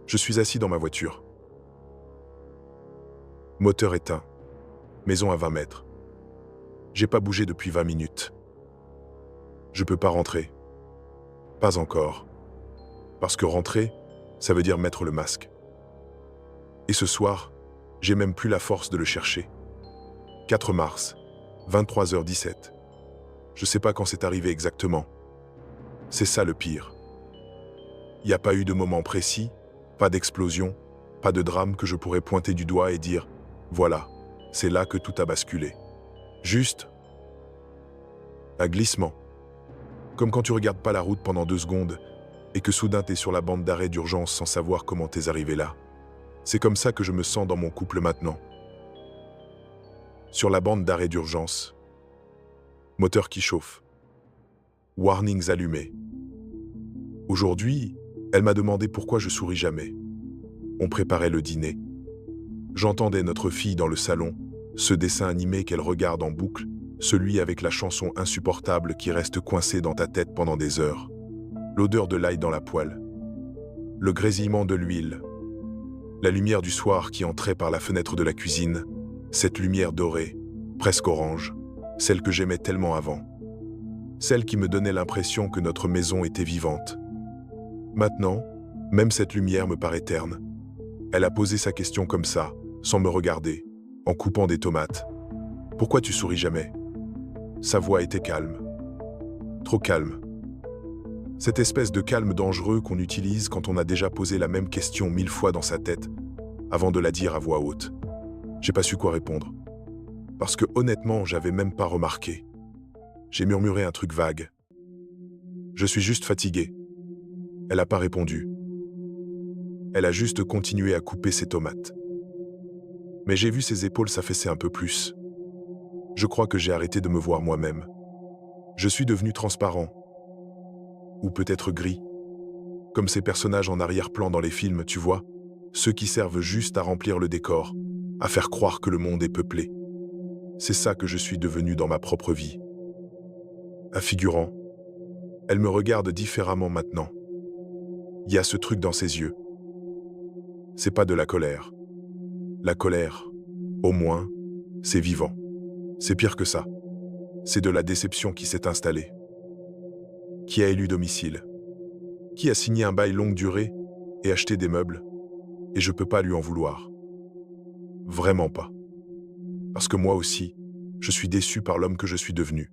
Je suis assis dans ma voiture. Moteur éteint. Maison à 20 mètres. J'ai pas bougé depuis 20 minutes. Je peux pas rentrer. Pas encore. Parce que rentrer, ça veut dire mettre le masque. Et ce soir, j'ai même plus la force de le chercher. 4 mars, 23h17. Je sais pas quand c'est arrivé exactement. C'est ça le pire. Il n'y a pas eu de moment précis, pas d'explosion, pas de drame que je pourrais pointer du doigt et dire « Voilà, c'est là que tout a basculé ». Juste un glissement. Comme quand tu regardes pas la route pendant 2 secondes et que soudain t'es sur la bande d'arrêt d'urgence sans savoir comment t'es arrivé là. C'est comme ça que je me sens dans mon couple maintenant. Sur la bande d'arrêt d'urgence. Moteur qui chauffe. Warnings allumés. Aujourd'hui, elle m'a demandé pourquoi je souris jamais. On préparait le dîner. J'entendais notre fille dans le salon, ce dessin animé qu'elle regarde en boucle, celui avec la chanson insupportable qui reste coincée dans ta tête pendant des heures. L'odeur de l'ail dans la poêle. Le grésillement de l'huile. La lumière du soir qui entrait par la fenêtre de la cuisine. Cette lumière dorée, presque orange, celle que j'aimais tellement avant. Celle qui me donnait l'impression que notre maison était vivante. Maintenant, même cette lumière me paraît terne. Elle a posé sa question comme ça, sans me regarder, en coupant des tomates. « Pourquoi tu souris jamais ?» Sa voix était calme. Trop calme. Cette espèce de calme dangereux qu'on utilise quand on a déjà posé la même question 1000 fois dans sa tête, avant de la dire à voix haute. J'ai pas su quoi répondre. Parce que honnêtement, j'avais même pas remarqué. J'ai murmuré un truc vague. Je suis juste fatigué. Elle n'a pas répondu. Elle a juste continué à couper ses tomates. Mais j'ai vu ses épaules s'affaisser un peu plus. Je crois que j'ai arrêté de me voir moi-même. Je suis devenu transparent. Ou peut-être gris. Comme ces personnages en arrière-plan dans les films, tu vois, ceux qui servent juste à remplir le décor, à faire croire que le monde est peuplé. C'est ça que je suis devenu dans ma propre vie. Un figurant. Elle me regarde différemment maintenant. Il y a ce truc dans ses yeux. C'est pas de la colère. La colère, au moins, c'est vivant. C'est pire que ça. C'est de la déception qui s'est installée. Qui a élu domicile? Qui a signé un bail longue durée et acheté des meubles? Et je peux pas lui en vouloir. Vraiment pas. Parce que moi aussi, je suis déçu par l'homme que je suis devenu.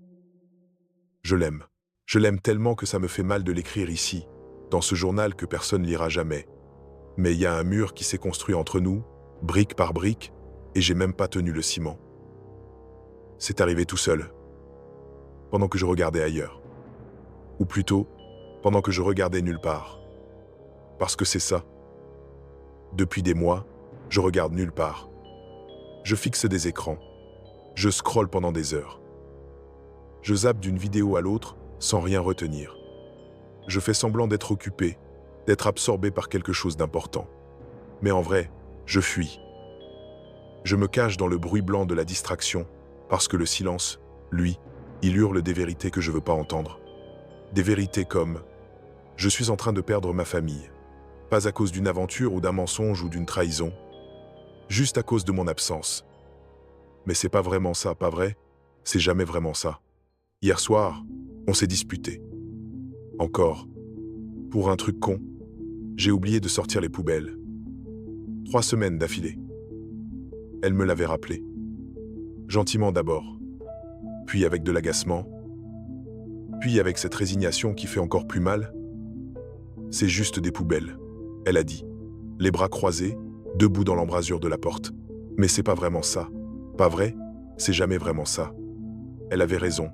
Je l'aime. Je l'aime tellement que ça me fait mal de l'écrire ici, dans ce journal que personne lira jamais. Mais il y a un mur qui s'est construit entre nous, brique par brique, et j'ai même pas tenu le ciment. C'est arrivé tout seul, pendant que je regardais ailleurs. Ou plutôt, pendant que je regardais nulle part. Parce que c'est ça. Depuis des mois, je regarde nulle part. Je fixe des écrans. Je scrolle pendant des heures. Je zappe d'une vidéo à l'autre sans rien retenir. Je fais semblant d'être occupé, d'être absorbé par quelque chose d'important. Mais en vrai, je fuis. Je me cache dans le bruit blanc de la distraction, parce que le silence, lui, il hurle des vérités que je veux pas entendre. Des vérités comme « Je suis en train de perdre ma famille », pas à cause d'une aventure ou d'un mensonge ou d'une trahison, juste à cause de mon absence. Mais c'est pas vraiment ça, pas vrai? C'est jamais vraiment ça. Hier soir, on s'est disputé. Encore. Pour un truc con, j'ai oublié de sortir les poubelles. 3 semaines d'affilée. Elle me l'avait rappelé. Gentiment d'abord, puis avec de l'agacement, puis avec cette résignation qui fait encore plus mal. C'est juste des poubelles, elle a dit, les bras croisés, debout dans l'embrasure de la porte. Mais c'est pas vraiment ça. Pas vrai? C'est jamais vraiment ça. Elle avait raison.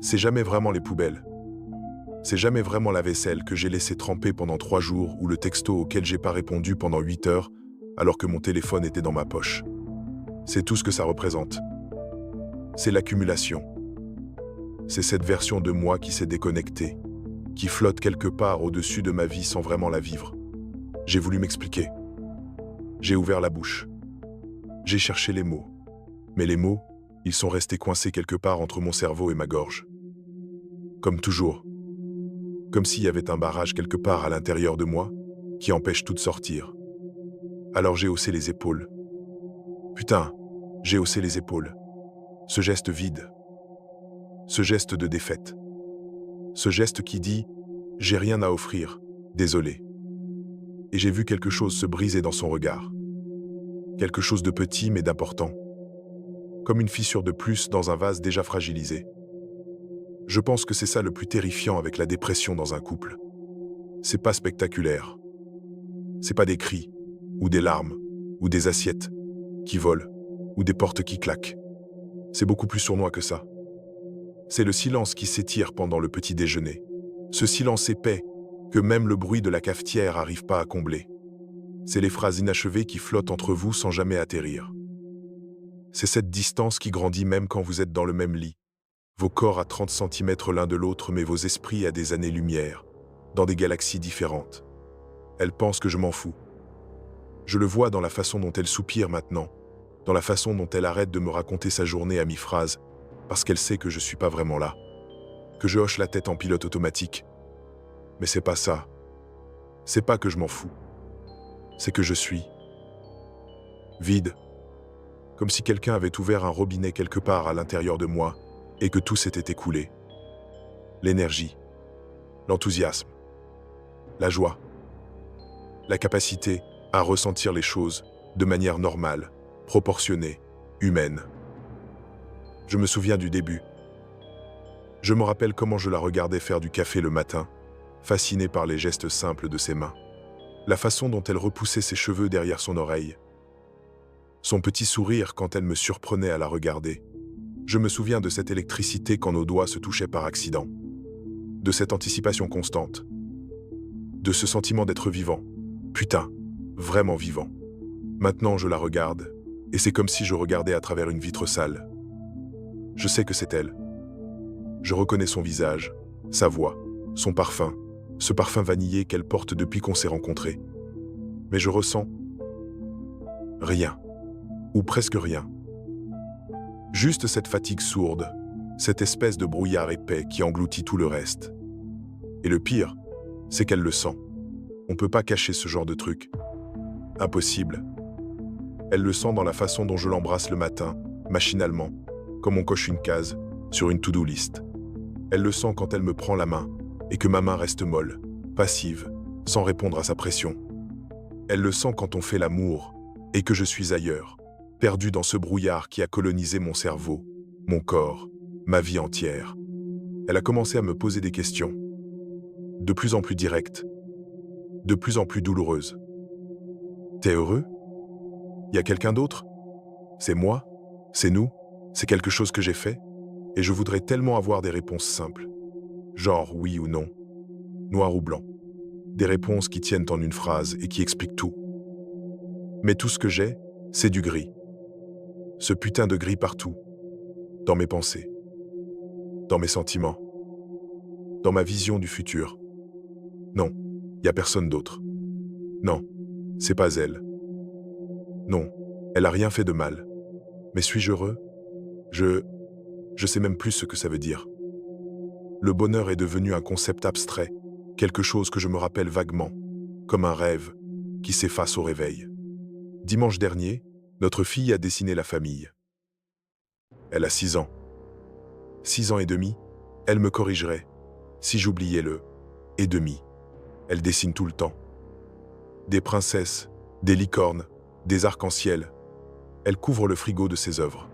C'est jamais vraiment les poubelles. C'est jamais vraiment la vaisselle que j'ai laissée tremper pendant 3 jours ou le texto auquel j'ai pas répondu pendant 8 heures alors que mon téléphone était dans ma poche. C'est tout ce que ça représente. C'est l'accumulation. C'est cette version de moi qui s'est déconnectée, qui flotte quelque part au-dessus de ma vie sans vraiment la vivre. J'ai voulu m'expliquer. J'ai ouvert la bouche. J'ai cherché les mots. Mais les mots, ils sont restés coincés quelque part entre mon cerveau et ma gorge. Comme toujours. Comme s'il y avait un barrage quelque part à l'intérieur de moi, qui empêche tout de sortir. Alors j'ai haussé les épaules. Putain, j'ai haussé les épaules. Ce geste vide. Ce geste de défaite. Ce geste qui dit « j'ai rien à offrir, désolé ». Et j'ai vu quelque chose se briser dans son regard. Quelque chose de petit mais d'important. Comme une fissure de plus dans un vase déjà fragilisé. Je pense que c'est ça le plus terrifiant avec la dépression dans un couple. C'est pas spectaculaire. C'est pas des cris, ou des larmes, ou des assiettes qui volent, ou des portes qui claquent. C'est beaucoup plus sournois que ça. C'est le silence qui s'étire pendant le petit déjeuner. Ce silence épais que même le bruit de la cafetière n'arrive pas à combler. C'est les phrases inachevées qui flottent entre vous sans jamais atterrir. C'est cette distance qui grandit même quand vous êtes dans le même lit. Vos corps à 30 centimètres l'un de l'autre, mais vos esprits à des années-lumière, dans des galaxies différentes. Elle pense que je m'en fous. Je le vois dans la façon dont elle soupire maintenant, dans la façon dont elle arrête de me raconter sa journée à mi-phrase, parce qu'elle sait que je suis pas vraiment là, que je hoche la tête en pilote automatique. Mais c'est pas ça. C'est pas que je m'en fous. C'est que je suis vide. Comme si quelqu'un avait ouvert un robinet quelque part à l'intérieur de moi et que tout s'était écoulé. L'énergie, l'enthousiasme, la joie, la capacité à ressentir les choses de manière normale, proportionnée, humaine. Je me souviens du début. Je me rappelle comment je la regardais faire du café le matin, fasciné par les gestes simples de ses mains, la façon dont elle repoussait ses cheveux derrière son oreille, son petit sourire quand elle me surprenait à la regarder. Je me souviens de cette électricité quand nos doigts se touchaient par accident, de cette anticipation constante, de ce sentiment d'être vivant. Putain, vraiment vivant. Maintenant, je la regarde, et c'est comme si je regardais à travers une vitre sale. Je sais que c'est elle. Je reconnais son visage, sa voix, son parfum, ce parfum vanillé qu'elle porte depuis qu'on s'est rencontrés. Mais je ressens rien, ou presque rien. Juste cette fatigue sourde, cette espèce de brouillard épais qui engloutit tout le reste. Et le pire, c'est qu'elle le sent. On ne peut pas cacher ce genre de truc. Impossible. Elle le sent dans la façon dont je l'embrasse le matin, machinalement, comme on coche une case sur une to-do list. Elle le sent quand elle me prend la main et que ma main reste molle, passive, sans répondre à sa pression. Elle le sent quand on fait l'amour et que je suis ailleurs, perdu dans ce brouillard qui a colonisé mon cerveau, mon corps, ma vie entière. Elle a commencé à me poser des questions, de plus en plus directes, de plus en plus douloureuses. T'es heureux? Y a quelqu'un d'autre? C'est moi? C'est nous? C'est quelque chose que j'ai fait? Et je voudrais tellement avoir des réponses simples. Genre oui ou non, noir ou blanc. Des réponses qui tiennent en une phrase et qui expliquent tout. Mais tout ce que j'ai, c'est du gris. Ce putain de gris partout. Dans mes pensées. Dans mes sentiments. Dans ma vision du futur. Non, y a personne d'autre. Non, c'est pas elle. Non, elle a rien fait de mal. Mais suis-je heureux? Je sais même plus ce que ça veut dire. Le bonheur est devenu un concept abstrait, quelque chose que je me rappelle vaguement, comme un rêve qui s'efface au réveil. Dimanche dernier, notre fille a dessiné la famille. Elle a 6 ans. 6 ans et demi, elle me corrigerait si j'oubliais le « et demi ». Elle dessine tout le temps. Des princesses, des licornes, des arcs-en-ciel. Elle couvre le frigo de ses œuvres.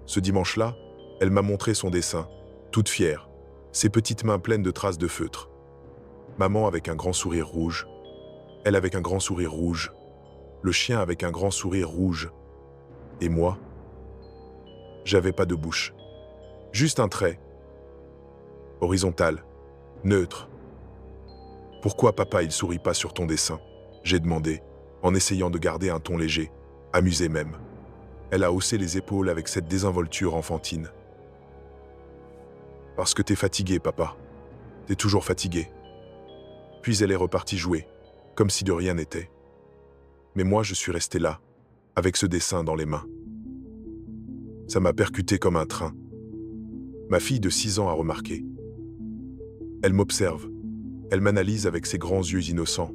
Ce dimanche-là, elle m'a montré son dessin, toute fière, ses petites mains pleines de traces de feutre. Maman avec un grand sourire rouge, elle avec un grand sourire rouge, le chien avec un grand sourire rouge. Et moi, j'avais pas de bouche. Juste un trait. Horizontal, neutre. Pourquoi papa il sourit pas sur ton dessin? J'ai demandé, en essayant de garder un ton léger, amusé même. Elle a haussé les épaules avec cette désinvolture enfantine. Parce que t'es fatigué, papa. T'es toujours fatigué. Puis elle est repartie jouer, comme si de rien n'était. Mais moi, je suis resté là, avec ce dessin dans les mains. Ça m'a percuté comme un train. Ma fille de 6 ans a remarqué. Elle m'observe. Elle m'analyse avec ses grands yeux innocents.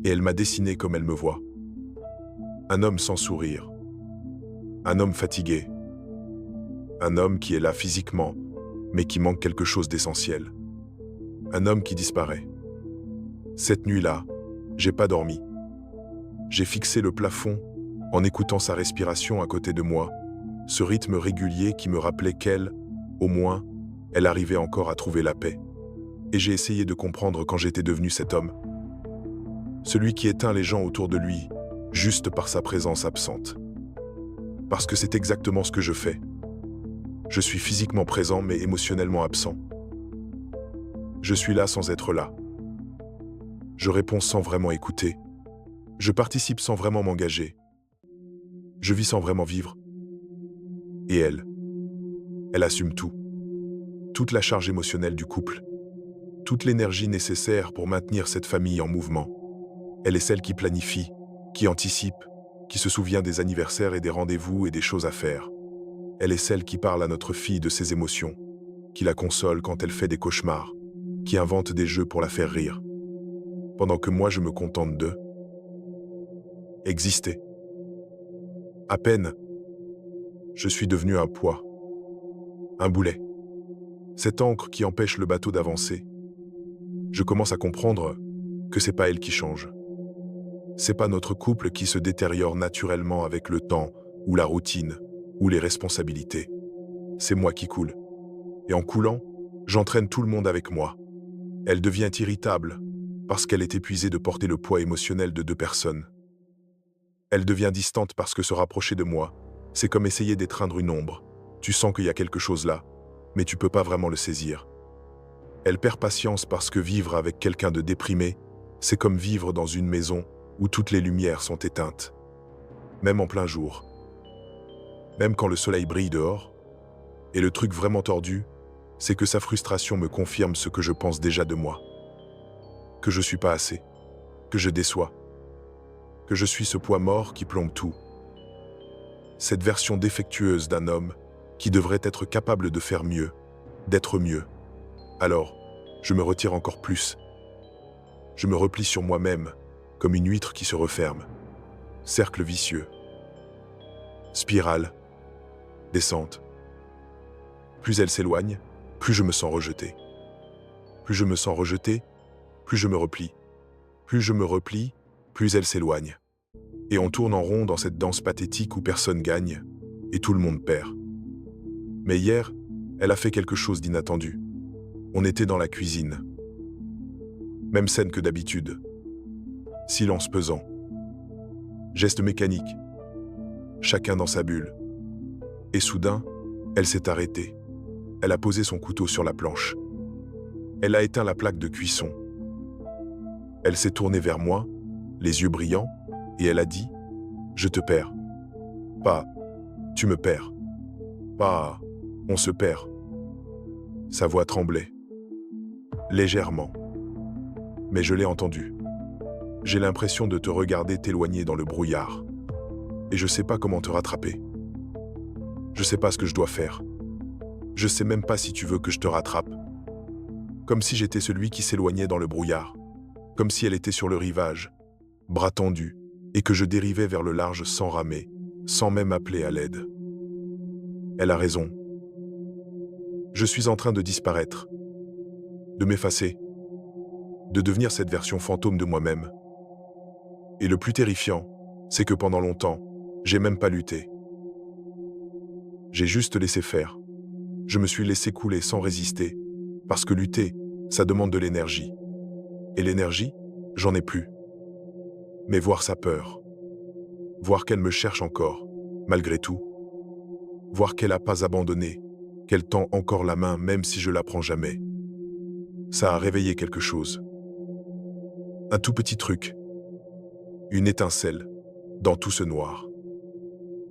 et elle m'a dessiné comme elle me voit. Un homme sans sourire. Un homme fatigué. Un homme qui est là physiquement, mais qui manque quelque chose d'essentiel. Un homme qui disparaît. Cette nuit-là, j'ai pas dormi. J'ai fixé le plafond en écoutant sa respiration à côté de moi, ce rythme régulier qui me rappelait qu'elle, au moins, elle arrivait encore à trouver la paix. Et j'ai essayé de comprendre quand j'étais devenu cet homme. Celui qui éteint les gens autour de lui, juste par sa présence absente. Parce que c'est exactement ce que je fais. Je suis physiquement présent mais émotionnellement absent. Je suis là sans être là. Je réponds sans vraiment écouter. Je participe sans vraiment m'engager. Je vis sans vraiment vivre. Et elle assume tout. Toute la charge émotionnelle du couple. Toute l'énergie nécessaire pour maintenir cette famille en mouvement. Elle est celle qui planifie, qui anticipe, qui se souvient des anniversaires et des rendez-vous et des choses à faire. Elle est celle qui parle à notre fille de ses émotions, qui la console quand elle fait des cauchemars, qui invente des jeux pour la faire rire. Pendant que moi je me contente de exister. À peine, je suis devenu un poids, un boulet. Cette encre qui empêche le bateau d'avancer. Je commence à comprendre que c'est pas elle qui change. C'est pas notre couple qui se détériore naturellement avec le temps, ou la routine, ou les responsabilités. C'est moi qui coule. Et en coulant, j'entraîne tout le monde avec moi. Elle devient irritable, parce qu'elle est épuisée de porter le poids émotionnel de deux personnes. Elle devient distante parce que se rapprocher de moi, c'est comme essayer d'étreindre une ombre. Tu sens qu'il y a quelque chose là, mais tu peux pas vraiment le saisir. Elle perd patience parce que vivre avec quelqu'un de déprimé, c'est comme vivre dans une maison où toutes les lumières sont éteintes. Même en plein jour. Même quand le soleil brille dehors. Et le truc vraiment tordu, c'est que sa frustration me confirme ce que je pense déjà de moi. Que je suis pas assez. Que je déçois. Que je suis ce poids mort qui plombe tout. Cette version défectueuse d'un homme qui devrait être capable de faire mieux, d'être mieux. Alors, je me retire encore plus. Je me replie sur moi-même, comme une huître qui se referme. Cercle vicieux. Spirale. Descente. Plus elle s'éloigne, plus je me sens rejeté. Plus je me sens rejeté, plus je me replie. Plus je me replie, plus elle s'éloigne. Et on tourne en rond dans cette danse pathétique où personne gagne et tout le monde perd. Mais hier, elle a fait quelque chose d'inattendu. On était dans la cuisine. Même scène que d'habitude. Silence pesant. Geste mécanique. Chacun dans sa bulle. Et soudain, elle s'est arrêtée. Elle a posé son couteau sur la planche. Elle a éteint la plaque de cuisson. Elle s'est tournée vers moi, les yeux brillants, et elle a dit « Je te perds. Pas « Tu me perds. Pas « On se perd. » Sa voix tremblait. Légèrement. Mais je l'ai entendue. J'ai l'impression de te regarder t'éloigner dans le brouillard. Et je sais pas comment te rattraper. Je sais pas ce que je dois faire. Je sais même pas si tu veux que je te rattrape. Comme si j'étais celui qui s'éloignait dans le brouillard. Comme si elle était sur le rivage, bras tendus, et que je dérivais vers le large sans ramer, sans même appeler à l'aide. Elle a raison. Je suis en train de disparaître, de m'effacer, de devenir cette version fantôme de moi-même. Et le plus terrifiant, c'est que pendant longtemps, j'ai même pas lutté. J'ai juste laissé faire. Je me suis laissé couler sans résister, parce que lutter, ça demande de l'énergie. Et l'énergie, j'en ai plus. Mais voir sa peur, voir qu'elle me cherche encore, malgré tout, voir qu'elle n'a pas abandonné, qu'elle tend encore la main même si je la prends jamais, ça a réveillé quelque chose. Un tout petit truc, une étincelle, dans tout ce noir.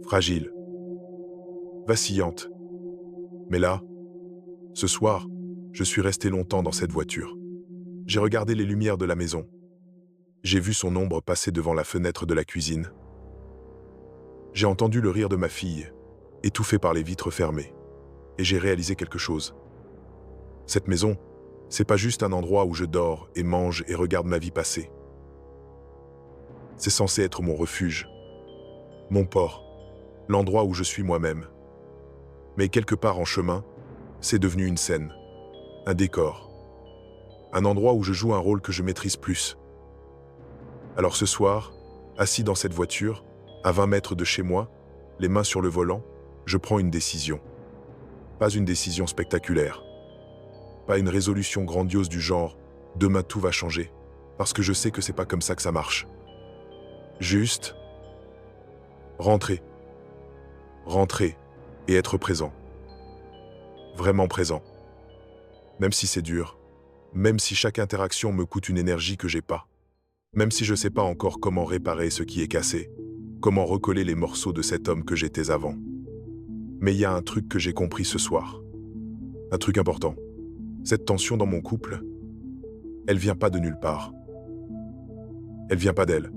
Fragile, vacillante. Mais là, ce soir, je suis resté longtemps dans cette voiture. J'ai regardé les lumières de la maison. J'ai vu son ombre passer devant la fenêtre de la cuisine. J'ai entendu le rire de ma fille, étouffé par les vitres fermées. Et j'ai réalisé quelque chose. Cette maison, c'est pas juste un endroit où je dors et mange et regarde ma vie passer. C'est censé être mon refuge, mon port, l'endroit où je suis moi-même. Mais quelque part en chemin, c'est devenu une scène, un décor, un endroit où je joue un rôle que je maîtrise plus. Alors ce soir, assis dans cette voiture, à 20 mètres de chez moi, les mains sur le volant, je prends une décision. Pas une décision spectaculaire. Pas une résolution grandiose du genre « demain tout va changer », parce que je sais que c'est pas comme ça que ça marche. Juste rentrer. Rentrer et être présent. Vraiment présent. Même si c'est dur, même si chaque interaction me coûte une énergie que j'ai pas, même si je sais pas encore comment réparer ce qui est cassé, comment recoller les morceaux de cet homme que j'étais avant. Mais il y a un truc que j'ai compris ce soir. Un truc important. Cette tension dans mon couple, elle vient pas de nulle part. Elle vient pas d'elle.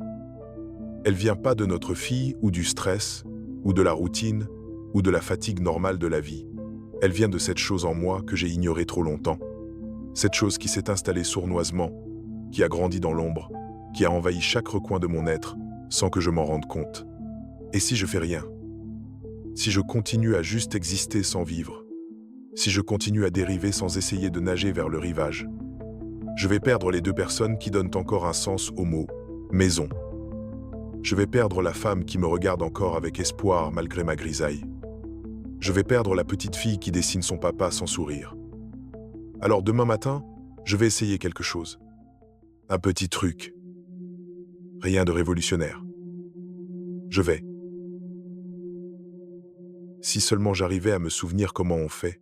Elle vient pas de notre fille ou du stress, ou de la routine, ou de la fatigue normale de la vie. Elle vient de cette chose en moi que j'ai ignorée trop longtemps. Cette chose qui s'est installée sournoisement, qui a grandi dans l'ombre, qui a envahi chaque recoin de mon être, sans que je m'en rende compte. Et si je fais rien? Si je continue à juste exister sans vivre? Si je continue à dériver sans essayer de nager vers le rivage? Je vais perdre les deux personnes qui donnent encore un sens au mot « maison ». Je vais perdre la femme qui me regarde encore avec espoir malgré ma grisaille. Je vais perdre la petite fille qui dessine son papa sans sourire. Alors demain matin, je vais essayer quelque chose. Un petit truc. Rien de révolutionnaire. Je vais. Si seulement j'arrivais à me souvenir comment on fait,